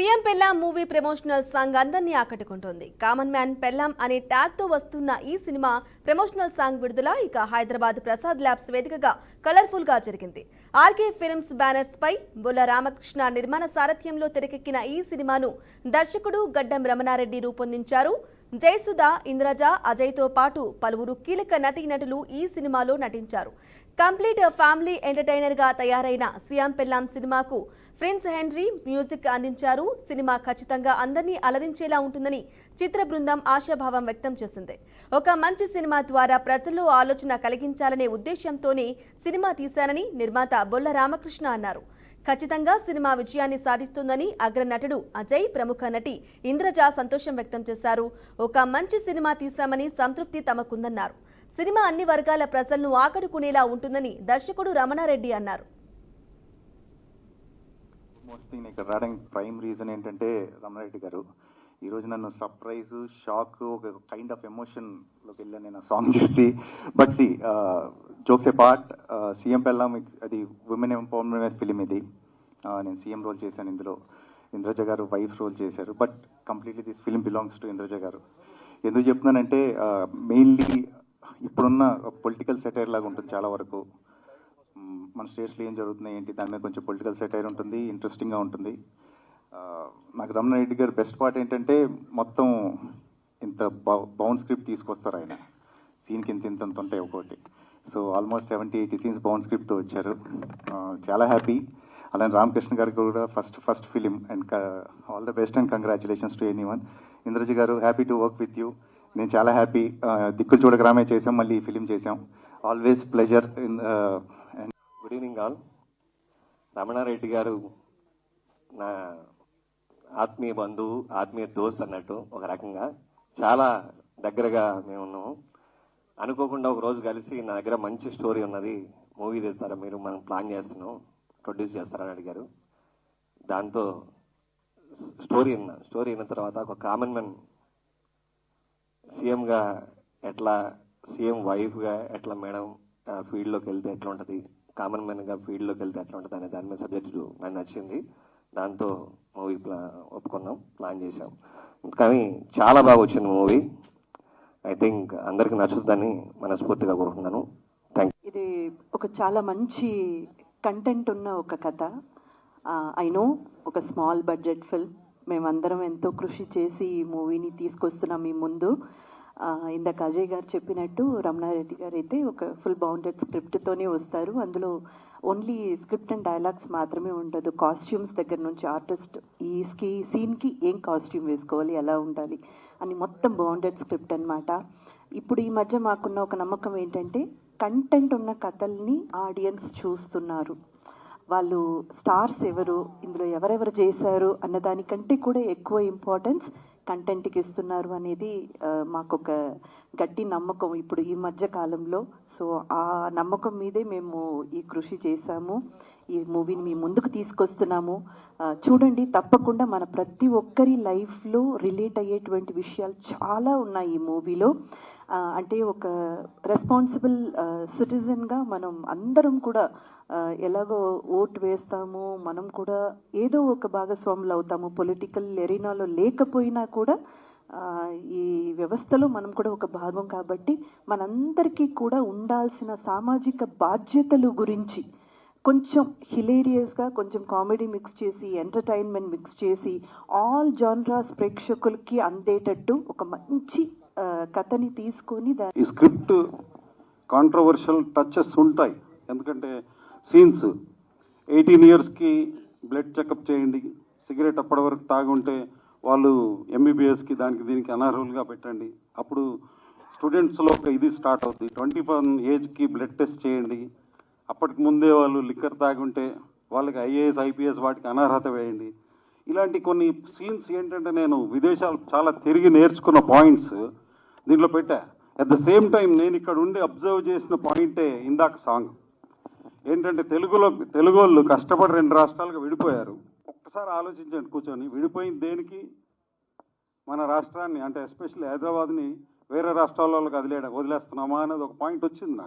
CM పెల్లాం movie promotional song అందరినీ ఆకట్టుకుంటోంది. Common man పెల్లాం అనే tag తో వస్తున్న ఈ సినిమా ప్రమోషనల్ సాంగ్ విడుదల ఇక హైదరాబాద్ ప్రసాద్ ల్యాబ్స్ వేదికగా కలర్ఫుల్ గా జరిగింది. ఆర్కే ఫిల్మ్స్ బ్యానర్స్ పై బొల్ల రామకృష్ణ నిర్మాణ సారథ్యంలో తెరకెక్కిన ఈ సినిమాను దర్శకుడు గడ్డం రమణారెడ్డి రూపొందించారు. జయసుధ, ఇంద్రజ, అజయ్ తో పాటు పలువురు కీలక నటీనటులు ఈ సినిమాలో నటించారు. కంప్లీట్ ఫ్యామిలీ ఎంటర్టైనర్ గా తయారైన సీఎం పెల్లాం సినిమాకు ప్రిన్స్ హెన్రీ మ్యూజిక్ అందించారు. సినిమా ఖచ్చితంగా అందరినీ అలరించేలా ఉంటుందని చిత్ర బృందం ఆశాభావం వ్యక్తం చేసింది. ఒక మంచి సినిమా ద్వారా ప్రజల్లో ఆలోచన కలిగించాలనే ఉద్దేశంతోనే సినిమా తీశానని నిర్మాత బొల్ల రామకృష్ణ అన్నారు. ఖచ్చితంగా సినిమా విజయాన్ని సాధిస్తుందని అగ్ర నటుడు అజయ్, ప్రముఖ నటి ఇంద్రజ సంతోషం వ్యక్తం చేశారు. ఒక మంచి సినిమా తీశామని సంతృప్తి తమకుందన్నారు. సినిమా అన్ని వర్గాల ప్రజలను ఆకట్టుకునేలా ఉంటుందని దర్శకుడు రమణారెడ్డి అన్నారు. ఇక్కడ రావడానికి ప్రైమ్ రీజన్ ఏంటంటే రమణారెడ్డి గారు ఈరోజు నన్ను సర్ప్రైజ్, షాక్, ఒక కైండ్ ఆఫ్ ఎమోషన్లోకి వెళ్ళాను నేను సాంగ్ చేసి. But jokes apart, CM పెల్లాం అది ఉమెన్ ఎంపవర్మెంట్ ఫిలిం. ఇది నేను సీఎం రోల్ చేశాను. ఇందులో ఇంద్రజ గారు వైఫ్ రోల్ చేశారు. But completely this film belongs to Indraja గారు. ఎందుకు చెప్తున్నానంటే మెయిన్లీ ఇప్పుడున్న పొలిటికల్ సెటైర్ లాగా ఉంటుంది చాలా వరకు. మన స్టేట్స్లో ఏం జరుగుతున్నాయి ఏంటి దాని మీద కొంచెం పొలిటికల్ సెటైర్ ఉంటుంది, ఇంట్రెస్టింగ్గా ఉంటుంది. నాకు రమణారెడ్డి గారు బెస్ట్ పార్ట్ ఏంటంటే మొత్తం ఇంత బౌండ్ స్క్రిప్ట్ తీసుకొస్తారు ఆయన. సీన్కి ఇంత ఉంటాయి ఒక్కొక్కటి. సో ఆల్మోస్ట్ 70-80 సీన్స్ బౌండ్ స్క్రిప్ట్తో వచ్చారు. చాలా హ్యాపీ. అలానే రామకృష్ణ గారికి కూడా first film. And all the best and congratulations to anyone. Indraja గారు, happy to work with you. నేను చాలా హ్యాపీ. దిక్కులు చూడక రామే చేసాం, మళ్ళీ ఈ ఫిలిం చేసాం. Always pleasure. Good evening all. Ramana Reddy గారు నా ఆత్మీయ బంధువు, ఆత్మీయ దోస్త్ అన్నట్టు. ఒక రకంగా చాలా దగ్గరగా మేము ఉన్నాము. అనుకోకుండా ఒక రోజు కలిసి నా దగ్గర మంచి స్టోరీ ఉన్నది, మూవీ తీస్తారా మీరు, మనం ప్లాన్ చేస్తున్నాం, ప్రొడ్యూస్ చేస్తారని అడిగారు. దాంతో స్టోరీ విన్న తర్వాత ఒక కామన్ మ్యాన్ సీఎంగా ఎట్లా, సీఎం వైఫ్గా ఎట్లా మేడం ఫీల్డ్లోకి వెళ్తే ఎట్లా ఉంటుంది, కామన్ మ్యాన్గా ఫీల్డ్లోకి వెళ్తే ఎట్లా ఉంటుంది అనే దాని మీద సబ్జెక్టు నాకు నచ్చింది. దాంతో మూవీ ఒప్పుకున్నాం, ప్లాన్ చేసాం. కానీ చాలా బాగా వచ్చింది మూవీ. ఐ థింక్ అందరికి నచ్చుతుందని మనస్ఫూర్తిగా కోరుకుంటున్నాను. Thank you. ఇది ఒక చాలా మంచి కంటెంట్ ఉన్న ఒక కథ. ఐ నో ఒక స్మాల్ బడ్జెట్ ఫిల్మ్. మేమందరం ఎంతో కృషి చేసి ఈ మూవీని తీసుకొస్తున్నాం మీ ముందు. ఇందాక అజయ్ గారు చెప్పినట్టు రమణారెడ్డి గారు అయితే ఒక ఫుల్ బౌండెడ్ స్క్రిప్ట్తోనే వస్తారు. అందులో ఓన్లీ స్క్రిప్ట్ అండ్ డైలాగ్స్ మాత్రమే ఉండదు. కాస్ట్యూమ్స్ దగ్గర నుంచి ఆర్టిస్ట్ ఈ సీన్కి ఏం కాస్ట్యూమ్ వేసుకోవాలి, ఎలా ఉండాలి అని మొత్తం బౌండెడ్ స్క్రిప్ట్ అనమాట. ఇప్పుడు ఈ మధ్య మాకున్న ఒక నమ్మకం ఏంటంటే కంటెంట్ ఉన్న కథల్ని ఆడియన్స్ చూస్తున్నారు. వాళ్ళు స్టార్స్ ఎవరు, ఇందులో ఎవరెవరు చేశారు అన్న దానికంటే కూడా ఎక్కువ ఇంపార్టెన్స్ కంటెంట్కి ఇస్తున్నారు అనేది మాకొక గట్టి నమ్మకం ఇప్పుడు ఈ మధ్య కాలంలో. సో ఆ నమ్మకం మీదే మేము ఈ కృషి చేశాము, ఈ మూవీని మీ ముందుకు తీసుకొస్తున్నాము. చూడండి, తప్పకుండా మన ప్రతి ఒక్కరి లైఫ్లో రిలేట్ అయ్యేటువంటి విషయాలు చాలా ఉన్నాయి ఈ మూవీలో. అంటే ఒక రెస్పాన్సిబుల్ సిటిజన్గా మనం అందరం కూడా ఎలాగో ఓటు వేస్తాము, మనం కూడా ఏదో ఒక భాగస్వాములు అవుతాము. పొలిటికల్ ఎరీనాలో లేకపోయినా కూడా ఈ వ్యవస్థలో మనం కూడా ఒక భాగం. కాబట్టి మనందరికీ కూడా ఉండాల్సిన సామాజిక బాధ్యతలు గురించి కొంచెం హిలేరియస్గా, కొంచెం కామెడీ మిక్స్ చేసి, ఎంటర్టైన్మెంట్ మిక్స్ చేసి, ఆల్ జానరాస్ ప్రేక్షకులకి అందేటట్టు ఒక మంచి కథని తీసుకొని ఈ స్క్రిప్ట్ కాంట్రవర్షియల్ టచెస్ ఉంటాయి. ఎందుకంటే సీన్స్ 18 ఇయర్స్కి బ్లడ్ చెకప్ చేయండి, సిగరెట్ అప్పటి వరకు తాగుంటే వాళ్ళు ఎంబీబీఎస్కి దానికి దీనికి అనర్హులుగా పెట్టండి. అప్పుడు స్టూడెంట్స్లో ఒక ఇది స్టార్ట్ అవుతుంది. 21 ఏజ్కి బ్లడ్ టెస్ట్ చేయండి, అప్పటికి ముందే వాళ్ళు లిక్కర్ తాగుంటే వాళ్ళకి ఐఏఎస్, ఐపీఎస్ వాటికి అనర్హత వేయండి. ఇలాంటి కొన్ని సీన్స్ ఏంటంటే నేను విదేశాలు చాలా తిరిగి నేర్చుకున్న పాయింట్స్ దీంట్లో పెట్టా. అట్ ద సేమ్ టైం నేను ఇక్కడ ఉండి అబ్జర్వ్ చేసిన పాయింటే ఇందాక సాంగ్ ఏంటంటే తెలుగు వాళ్ళు కష్టపడి 2 రాష్ట్రాలుగా విడిపోయారు. ఒక్కసారి ఆలోచించండి కూర్చొని, విడిపోయింది దేనికి? మన రాష్ట్రాన్ని, అంటే ఎస్పెషల్లీ హైదరాబాద్ని వేరే రాష్ట్రాల వాళ్ళకి వదిలేస్తున్నామా అనేది ఒక పాయింట్ వచ్చింది నాకు.